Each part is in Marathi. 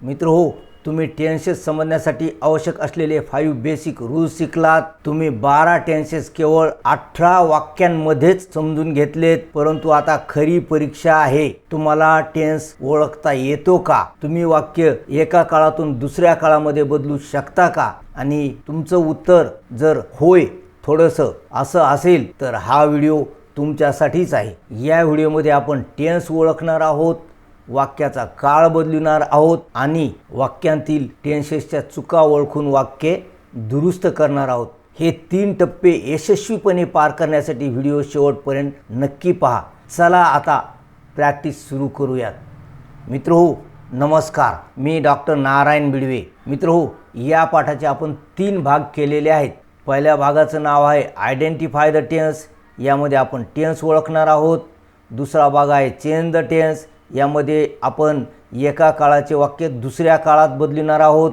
मित्रहो, तुम्ही टेन्सेस समजण्यासाठी आवश्यक असलेले 5 बेसिक रूल्स शिकलात. तुम्ही 12 टेन्सेस केवळ 18 वाक्यांमध्येच समजून घेतलेत. परंतु आता खरी परीक्षा आहे. तुम्हाला टेन्स ओळखता येतो का? तुम्ही वाक्य एका काळातून दुसऱ्या काळामध्ये बदलू शकता का? आणि तुमचं उत्तर जर होय थोडंसं असं असेल तर हा व्हिडिओ तुमच्यासाठीच आहे. या व्हिडिओमध्ये आपण टेन्स ओळखणार आहोत, वाक्याचा काळ बदलणार आहोत आणि वाक्यांतील टेन्सेसच्या चुका ओळखून वाक्ये दुरुस्त करणार आहोत. हे 3 टप्पे यशस्वीपणे पार करण्यासाठी व्हिडिओ शेवटपर्यंत नक्की पहा. चला आता प्रॅक्टिस सुरू करूयात. मित्रहो नमस्कार, मी डॉक्टर नारायण बिडवे. मित्रहो, या पाठाचे आपण 3 भाग केलेले आहेत. पहिल्या भागाचं नाव आहे आयडेंटिफाय द टेन्स. यामध्ये आपण टेन्स ओळखणार आहोत. दुसरा भाग आहे चेंज द टेन्स. यामध्ये आपण एका काळाचे वाक्य दुसऱ्या काळात बदलणार आहोत.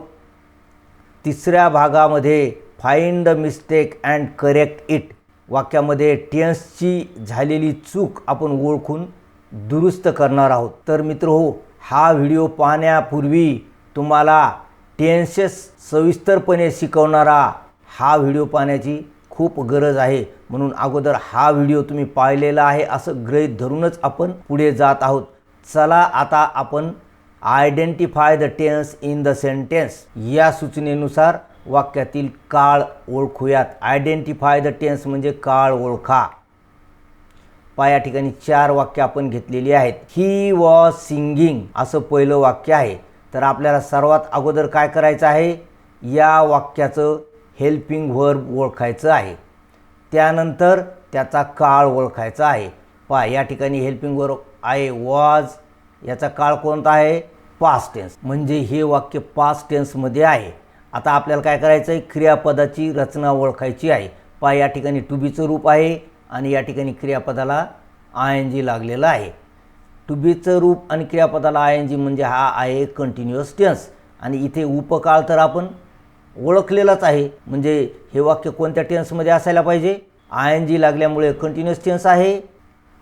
तिसऱ्या भागामध्ये find the mistake and correct it. वाक्यामध्ये टेन्सची झालेली चूक आपण ओळखून दुरुस्त करणार आहोत. तर मित्रहो, हा व्हिडिओ पाहण्यापूर्वी तुम्हाला टेन्सेस सविस्तरपणे शिकवणारा हा व्हिडिओ पाहण्याची खूप गरज आहे. म्हणून अगोदर हा व्हिडिओ तुम्ही पाहिलेला आहे असं गृहीत धरूनच आपण पुढे जात आहोत. चला आता आपण identify the tense in the sentence या सूचनेनुसार वाक्यातील काळ ओळखूयात. आयडेंटिफाय द टेन्स म्हणजे काळ ओळखा. या ठिकाणी 4 वाक्य आपण घेतलेली आहेत. ही वॉज सिंगिंग असं पहिलं वाक्य आहे. तर आपल्याला सर्वात अगोदर काय करायचं आहे, या वाक्याचं हेल्पिंग व्हर्ब ओळखायचं आहे. त्यानंतर त्याचा काळ ओळखायचा आहे. या ठिकाणी हेल्पिंग व्हर्ब आहे वॉज. याचा काळ कोणता आहे? Past tense. म्हणजे हे वाक्य पास्ट टेन्समध्ये आहे. आता आपल्याला काय करायचं आहे, क्रियापदाची रचना ओळखायची आहे. या ठिकाणी टू बीचं रूप आहे आणि या ठिकाणी क्रियापदाला ING लागलेला आहे. टू बीचं रूप आणि क्रियापदाला ING म्हणजे हा आहे कंटिन्युअस टेन्स. आणि इथे उपकाळ तर आपण ओळखलेलाच आहे. म्हणजे हे वाक्य कोणत्या टेन्समध्ये असायला पाहिजे? ING लागल्यामुळे कंटिन्युअस टेन्स आहे,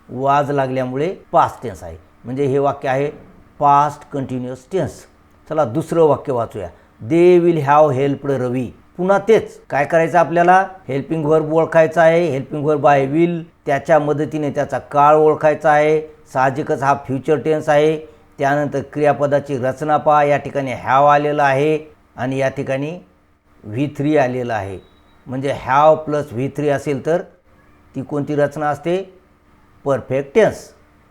वाज लागल्यामुळे पास्ट टेन्स आहे. म्हणजे हे वाक्य आहे पास्ट कंटिन्युअस टेन्स. चला दुसरं वाक्य वाचूया. दे विल हॅव हेल्प्ड रवी. पुन्हा तेच काय करायचं, आपल्याला हेल्पिंग व्हर्ब ओळखायचा आहे. हेल्पिंग व्हर्ब आहे विल. त्याच्या मदतीने त्याचा काळ ओळखायचा आहे. साहजिकच हा फ्युचर टेन्स आहे. त्यानंतर क्रियापदाची रचना पहा. या ठिकाणी हॅव आलेलं आहे आणि या ठिकाणी V3 आलेलं आहे. म्हणजे हॅव प्लस V3 असेल तर ती कोणती रचना असते? Perfect tense.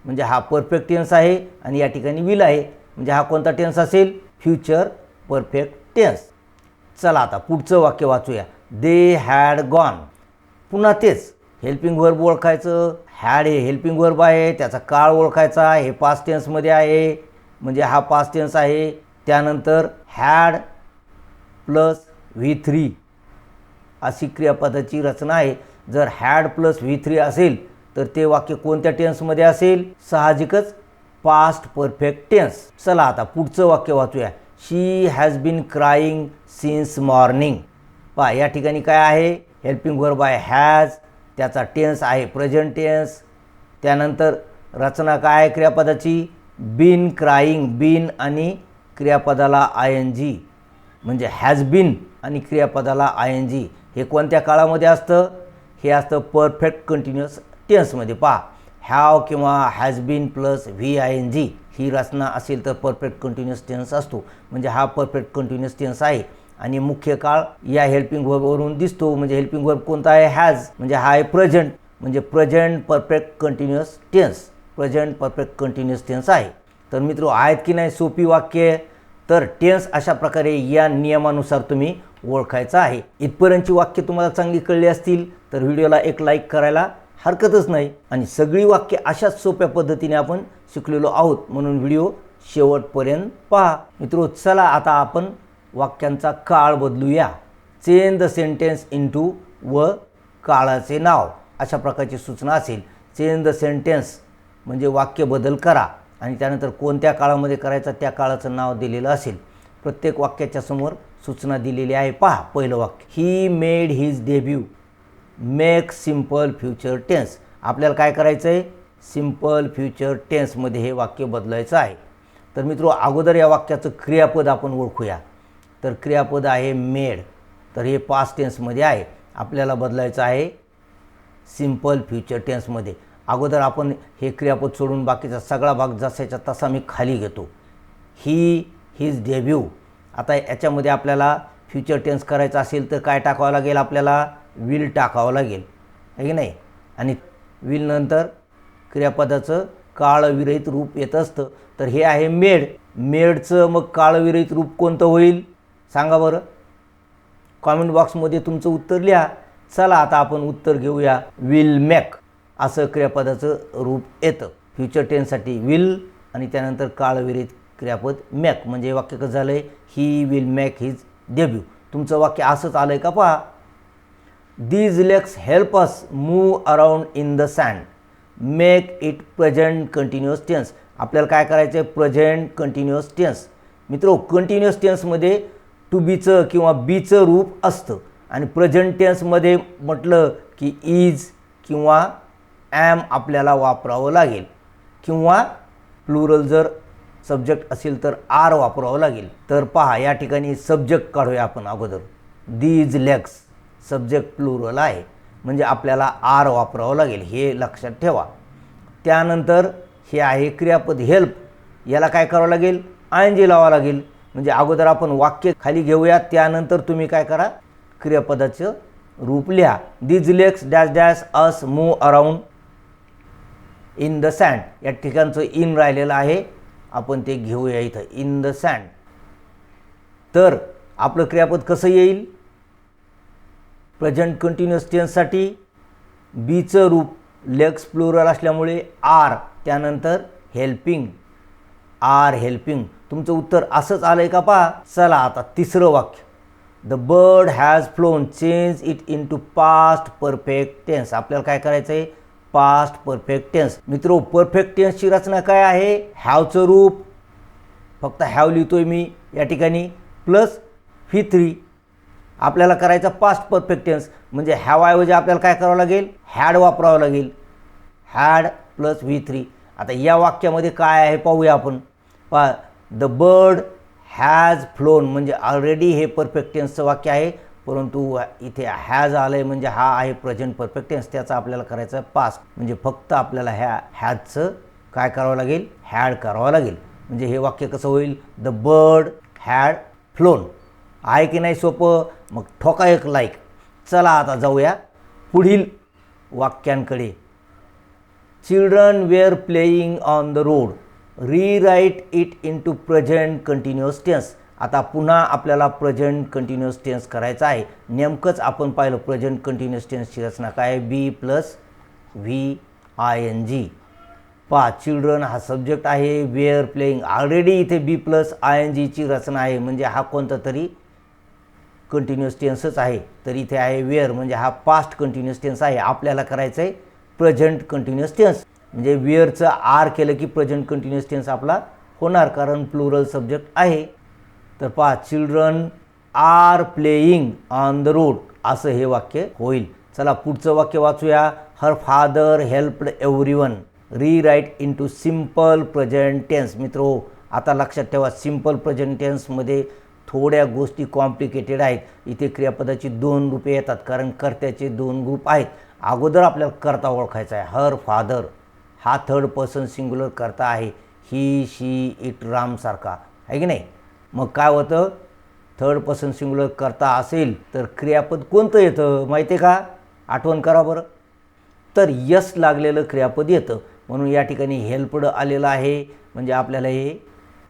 म्हणजे हा परफेक्ट टेन्स आहे आणि या ठिकाणी विल आहे. म्हणजे हा कोणता टेन्स असेल? Future perfect tense. चला आता पुढचं वाक्य वाचूया. They had gone. पुन्हा तेच हेल्पिंग व्हर्ब ओळखायचं. हॅड हे हेल्पिंग व्हर्ब आहे. त्याचा काळ ओळखायचा. हे पास्ट टेन्समध्ये आहे म्हणजे हा पास्ट टेन्स आहे. त्यानंतर हॅड प्लस V3 अशी क्रियापदाची रचना आहे. जर हॅड प्लस V3 असेल तर ते वाक्य कोणत्या टेन्समध्ये असेल? साहजिकच पास्ट परफेक्ट टेन्स. चला आता पुढचं वाक्य वाचूया. She has been crying since morning. या ठिकाणी काय आहे? हेल्पिंग व्हर्ब आहे हॅज. त्याचा टेन्स आहे प्रेझेंट टेन्स. त्यानंतर रचना काय आहे क्रियापदाची? Been crying. बीन आणि क्रियापदाला ING म्हणजे हॅज बीन आणि क्रियापदाला ING. हे कोणत्या काळामध्ये असतं? हे असतं परफेक्ट कंटिन्युअस टेन्समध्ये. हॅव किंवा हॅज बीन प्लस VING ही रचना असेल तर परफेक्ट कंटिन्युअस टेन्स असतो. म्हणजे हा परफेक्ट कंटिन्युअस टेन्स आहे आणि मुख्य काळ या हेल्पिंग व्हर्बवरून दिसतो. म्हणजे हेल्पिंग व्हर्ब कोणता आहे? हॅज. म्हणजे हा आहे प्रेझेंट. म्हणजे present perfect continuous tense. Present perfect continuous tense आहे. तर मित्र आहेत की नाही सोपी वाक्य? तर टेन्स अशा प्रकारे या नियमानुसार तुम्ही ओळखायचं आहे. इथपर्यंतची वाक्य तुम्हाला चांगली कळली असतील तर व्हिडिओला एक लाईक करायला हरकतच नाही. आणि सगळी वाक्य अशाच सोप्या पद्धतीने आपण शिकलेलो आहोत. म्हणून व्हिडिओ शेवटपर्यंत पहा. मित्रो चला आता आपण वाक्यांचा काळ बदलूया. चेंज द सेंटेन्स इनटू व काळाचे नाव अशा प्रकारची सूचना असेल. चेंज द सेंटेन्स म्हणजे वाक्य बदल करा आणि त्यानंतर कोणत्या काळामध्ये करायचा त्या काळाचं नाव दिलेलं असेल. प्रत्येक वाक्याच्या समोर सूचना दिलेली आहे. पहा पहिलं वाक्य. He made his debut. Make simple future tense. आपल्याला काय करायचं आहे? सिंपल फ्युचर टेन्समध्ये हे वाक्य बदलायचं आहे. तर मित्रो अगोदर या वाक्याचं क्रियापद आपण ओळखूया. तर क्रियापद आहे मेड. तर हे पास्ट टेन्समध्ये आहे, आपल्याला बदलायचं आहे सिंपल फ्युचर टेन्समध्ये. अगोदर आपण हे क्रियापद सोडून बाकीचा सगळा भाग जसाच्या तसा मी खाली घेतो. ही हिज डेब्यू. आता याच्यामध्ये आपल्याला फ्युचर टेन्स करायचं असेल तर काय टाकावं लागेल, आपल्याला विल टाकावं लागेल, आहे की नाही. आणि विल नंतर क्रियापदाचं काळविरहित रूप येत असतं. तर हे आहे मेड. मेडचं मग काळविरहित रूप कोणतं होईल सांगा बरं. कॉमेंट बॉक्समध्ये तुमचं उत्तर लिहा. चला आता आपण उत्तर घेऊया. विल मेक असं क्रियापदाचं रूप येतं फ्युचर टेन्ससाठी. विल आणि त्यानंतर काळविरहित क्रियापद मेक. म्हणजे वाक्य कसं झालं आहे, he will make his debut. तुमचं वाक्य असंच आलं आहे का पहा. These legs help us move around in the sand. Make it present continuous tense. आपल्याला काय करायचं आहे, प्रेझेंट कंटिन्युअस टेन्स. मित्रो कंटिन्युअस टेन्समध्ये टू बीचं किंवा बीचं रूप असतं आणि प्रेझेंट टेन्समध्ये म्हटलं की इज किंवा ॲम आपल्याला वापरावं लागेल किंवा प्लुरल जर सब्जेक्ट असेल तर आर वापरावं लागेल. तर पहा या ठिकाणी सब्जेक्ट काढूया आपण अगोदर. दीज लेग्स सब्जेक्ट प्लुरल आहे म्हणजे आपल्याला आर वापरावं लागेल, हे लक्षात ठेवा. त्यानंतर हे आहे क्रियापद हेल्प. याला काय करावं लागेल, आयएनजी लावावं लागेल. म्हणजे अगोदर आपण वाक्य खाली घेऊया, त्यानंतर तुम्ही काय करा, क्रियापदाचं रूप लिहा. These legs dash dash us move around in the sand. या ठिकाणचं इन राहिलेलं आहे, आपण ते घेऊया इथं, इन द सँड. तर आपलं क्रियापद कसं येईल, प्रेझेंट कंटिन्युअस टेन्ससाठी बीचं रूप लेग्स प्लुरल असल्यामुळे आर, त्यानंतर हेल्पिंग, आर हेल्पिंग. तुमचं उत्तर असंच आलं आहे का पहा. चला आता तिसरं वाक्य. The bird has flown, change it in to past perfect tense. आपल्याला काय करायचं आहे, पास्ट परफेक्ट टेन्स. मित्रो परफेक्ट टेन्सची रचना काय आहे, हॅवचं रूप फक्त हॅव लिहितोय मी या ठिकाणी प्लस V3. आपल्याला करायचा पास्ट परफेक्ट टेन्स म्हणजे हॅव ऐवजी आपल्याला काय करावं लागेल, हॅड वापरावं लागेल. Had plus V3. आता या वाक्यामध्ये काय आहे पाहूया आपण. पहा, द बर्ड हॅज फ्लोन म्हणजे ऑलरेडी हे परफेक्ट टेन्सचं वाक्य आहे, परंतु इथे हॅज आलं आहे म्हणजे हा आहे प्रेझेंट परफेक्ट टेन्स. त्याचा आपल्याला करायचा आहे पास्ट. म्हणजे फक्त आपल्याला हॅजचं काय करावं लागेल, हॅड करावं लागेल. म्हणजे हे वाक्य कसं होईल, द बर्ड हॅड फ्लोन. आहे की नाही सोपं. मग ठोका एक लाईक. चला आता जाऊया पुढील वाक्यांकडे. Children were playing on the road, rewrite it in to present continuous tense. आता पुन्हा आपल्याला प्रेझेंट कंटिन्युअस टेन्स करायचं आहे. नेमकंच आपण पाहिलं प्रेझेंट कंटिन्युअस टेन्सची रचना काय, बी प्लस VING. पहा चिल्ड्रन हा सब्जेक्ट आहे, वेअर प्लेइंग ऑलरेडी इथे बी प्लस INGची रचना आहे म्हणजे हा कोणता तरी कंटिन्युअस टेन्सच आहे. तर इथे आहे वेअर म्हणजे हा पास्ट कंटिन्युअस टेन्स आहे. आपल्याला करायचं आहे प्रेझेंट कंटिन्युअस टेन्स म्हणजे वेअरचं आर केलं की प्रेझेंट कंटिन्युअस टेन्स आपला होणार कारण प्लुरल सब्जेक्ट आहे. तर पहा children are playing on the road असं हे वाक्य होईल. चला पुढचं वाक्य वाचूया. Her father helped everyone, rewrite in to simple present tense. मित्रो आता लक्षात ठेवा सिम्पल प्रेझेंट टेन्समध्ये थोड्या गोष्टी कॉम्प्लिकेटेड आहेत. इथे क्रियापदाची 2 रूपे येतात कारण कर्त्याचे 2 ग्रुप आहेत. अगोदर आपल्याला कर्ता ओळखायचा आहे. हर फादर हा थर्ड पर्सन सिंग्युलर कर्ता आहे, ही शी इट रामसारखा आहे की नाही. मग काय होतं, थर्ड पर्सन सिंग्युलर कर्ता असेल तर क्रियापद कोणतं येतं माहिती आहे का, आठवण करा बरं. तर यस लागलेलं क्रियापद येतं. म्हणून या ठिकाणी हेल्पड आलेलं आहे म्हणजे आपल्याला हे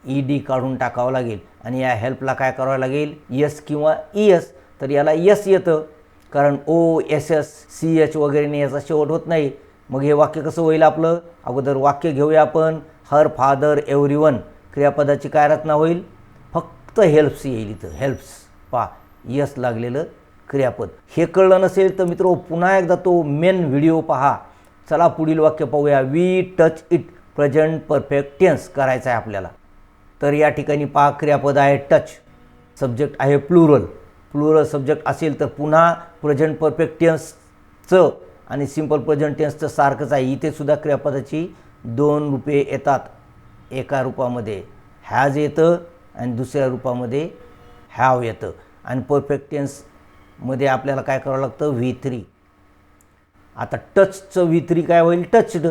ED काढून टाकावं लागेल आणि या हेल्पला काय करावं लागेल, यस किंवा ES. तर याला यस येतं कारण OSS CH वगैरेने याचा शेवट होत नाही. मग हे वाक्य कसं होईल आपलं, अगोदर वाक्य घेऊया आपण. हर फादर एव्हरीवन क्रियापदाची काय रचना होईल, फक्त हेल्प्स येईल इथं, हेल्प्स. पहा यस लागलेलं क्रियापद. हे कळलं नसेल तर मित्रो पुन्हा एकदा तो मेन व्हिडिओ पहा. चला पुढील वाक्य पाहूया. We touch it present perfect tense करायचं आहे आपल्याला. तर या ठिकाणी पहा क्रियापद आहे टच, सब्जेक्ट आहे प्लुरल. प्लुरल सब्जेक्ट असेल तर पुन्हा प्रेझेंट परफेक्ट टेन्सचं आणि सिंपल प्रेझेंट टेन्सचं सारखंच आहे. इथे सुद्धा क्रियापदाची 2 रूपे येतात एका रूपामध्ये. हॅज येतं आणि दुसऱ्या रूपामध्ये हॅव येतं. आणि परफेक्ट टेन्समध्ये आपल्याला काय करावं लागतं, V3. आता टचचं V3 काय होईल, टचड.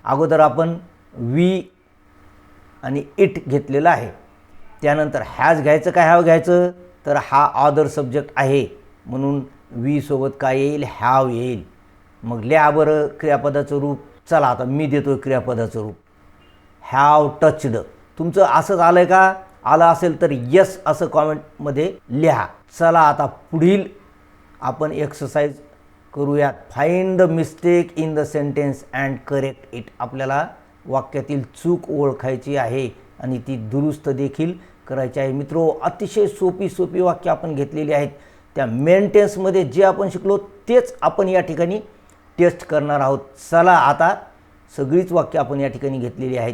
अगोदर आपण वी आणि इट घेतलेलं आहे. त्यानंतर हॅज घ्यायचं काय हॅव घ्यायचं, तर हा अदर सब्जेक्ट आहे म्हणून वी सोबत काय येईल, हॅव येईल. मग लिहा बरं क्रियापदाचं रूप. चला आता मी देतो क्रियापदाचं रूप. Have touched. तुमचं असंच आलं आहे का, आलं असेल तर यस असं कॉमेंटमध्ये लिहा. चला आता पुढील आपण एक्सरसाइज करूयात. Find the mistake in the sentence and correct it. आपल्याला वाक्यातील चूक ओळखायची आहे आणि ती दुरुस्त देखील करायची आहे. मित्रो, अतिशय सोपी वाक्य आपण घेतलेली आहेत. त्या मेन टेन्समध्ये जे आपण शिकलो तेच आपण या ठिकाणी टेस्ट करणार आहोत. चला आता सगळीच वाक्य आपण या ठिकाणी घेतलेली आहेत.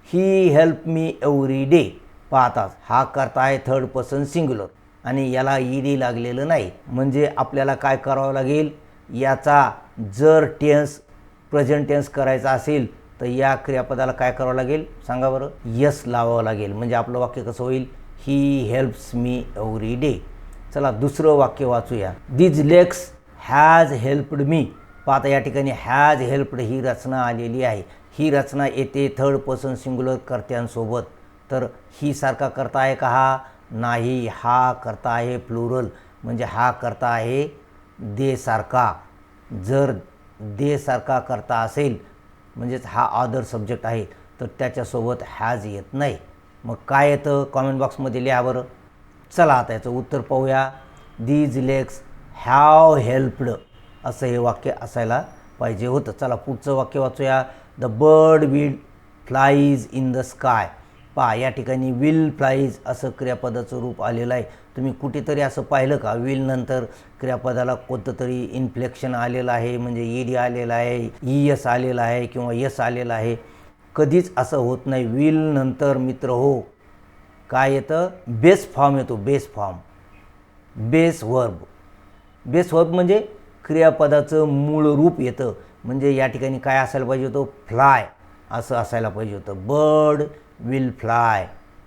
ही हेल्प मी एव्हरी डे. पाहताच हा करता आहे थर्ड पर्सन सिंग्युलर आणि याला ईडी लागलेलं नाही. म्हणजे आपल्याला काय करावं लागेल, याचा जर टेन्स प्रेझेंट टेन्स करायचा असेल तर या क्रियापदाला काय करावं लागेल सांगा बरं, यस लावावं लागेल. म्हणजे आपलं वाक्य कसं होईल, he helps me every day. चला दुसरं वाक्य वाचूया. These legs has helped me. पाहता या ठिकाणी हॅज हेल्प्ड ही रचना आलेली आहे. ही रचना येते थर्ड पर्सन सिंग्युलर कर्त्यांसोबत. तर ही सारखा करता आहे का, हा नाही, हा करता आहे प्लुरल. म्हणजे हा करता आहे दे सारखा. जर दे सारखा करता असेल म्हणजेच हा अदर सब्जेक्ट आहे तर त्याच्यासोबत हॅज येत नाही. मग काय येतं कॉमेंट बॉक्समध्ये लिहा बरं. चला आता याचं उत्तर पाहूया. दीज लेग्स हॅव हेल्प्ड असं हे वाक्य असायला पाहिजे होतं. चला पुढचं वाक्य वाचूया. The bird will flies in the sky. पहा या ठिकाणी विल फ्लाईज असं क्रियापदाचं रूप आलेलं आहे. तुम्ही कुठेतरी असं पाहिलं का, विल नंतर क्रियापदाला कोणतं तरी इन्फ्लेक्शन आलेलं आहे, म्हणजे ईडी आलेलं आहे, ईएस आलेलं आहे किंवा यस आलेलं आहे. कधीच असं होत नाही. विल नंतर मित्र हो काय येतं, बेस फॉर्म येतो. Base form, base verb. Base verb म्हणजे क्रियापदाचं मूळ रूप येतं. म्हणजे या ठिकाणी काय असायला पाहिजे होतं, फ्लाय असं असायला पाहिजे होतं. Bird will fly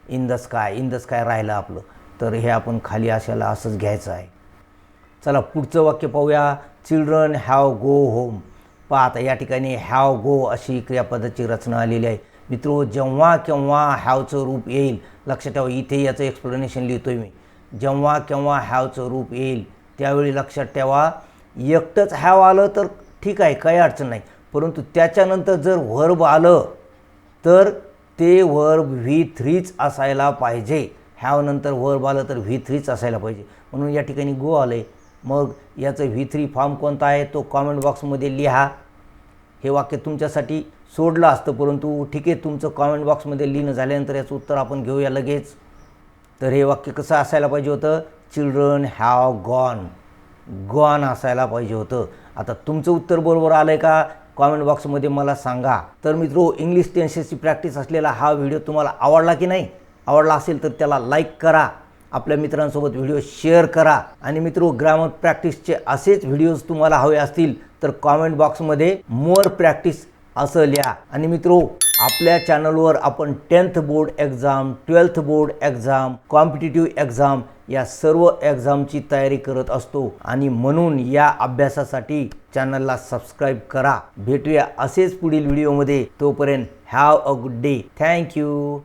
in the sky. In the sky राहिलं आपलं, तर हे आपण खाली असायला असंच घ्यायचं आहे. चला पुढचं वाक्य पाहूया. Children have go home. पहा आता या ठिकाणी हॅव गो अशी क्रियापदाची रचना आलेली आहे. मित्रो, जेव्हा केव्हा हॅवचं रूप येईल, लक्षात ठेवा इथे याचं एक्सप्लेनेशन लिहितोय मी. जेव्हा केव्हा हॅवचं रूप येईल त्यावेळी लक्षात ठेवा, एकटंच हॅव आलं तर ठीक आहे, काही अडचण नाही. परंतु त्याच्यानंतर जर वर्ब आलं तर ते वर्ब V3च असायला पाहिजे. हॅव नंतर वर्ब आलं तर V3च असायला पाहिजे. म्हणून या ठिकाणी गो आलं आहे. मग याचं V3 फॉर्म कोणता आहे तो कॉमेंट बॉक्समध्ये लिहा. हे वाक्य तुमच्यासाठी सोडलं असतं, परंतु ठीक आहे, तुमचं कॉमेंट बॉक्समध्ये लिहिणं झाल्यानंतर याचं उत्तर आपण घेऊया लगेच. तर हे वाक्य कसं असायला पाहिजे होतं, चिल्ड्रन हॅव गॉन. गॉन असायला पाहिजे होतं. आता तुमचं उत्तर बरोबर आलं आहे का कॉमेंट बॉक्समध्ये मला सांगा. तर मित्रो, इंग्लिश टेन्सेसची प्रॅक्टिस असलेला हा व्हिडिओ तुम्हाला आवडला की नाही? आवडला असेल तर त्याला लाईक करा, आपल्या मित्रांसोबत व्हिडिओ शेअर करा. आणि मित्रो, ग्रामर प्रॅक्टिसचे असेच व्हिडिओज तुम्हाला हवे असतील तर कॉमेंट बॉक्समध्ये मोर प्रॅक्टिस असं लिहा. आणि मित्रो, आपल्या चॅनलवर आपण 10th board exam, 12th board exam, competitive exam या सर्व एक्झामची तयारी करत असतो आणि म्हणून या अभ्यासासाठी चॅनलला सबस्क्राईब करा. भेटूया असेच पुढील व्हिडिओमध्ये. तोपर्यंत have a good day. Thank you.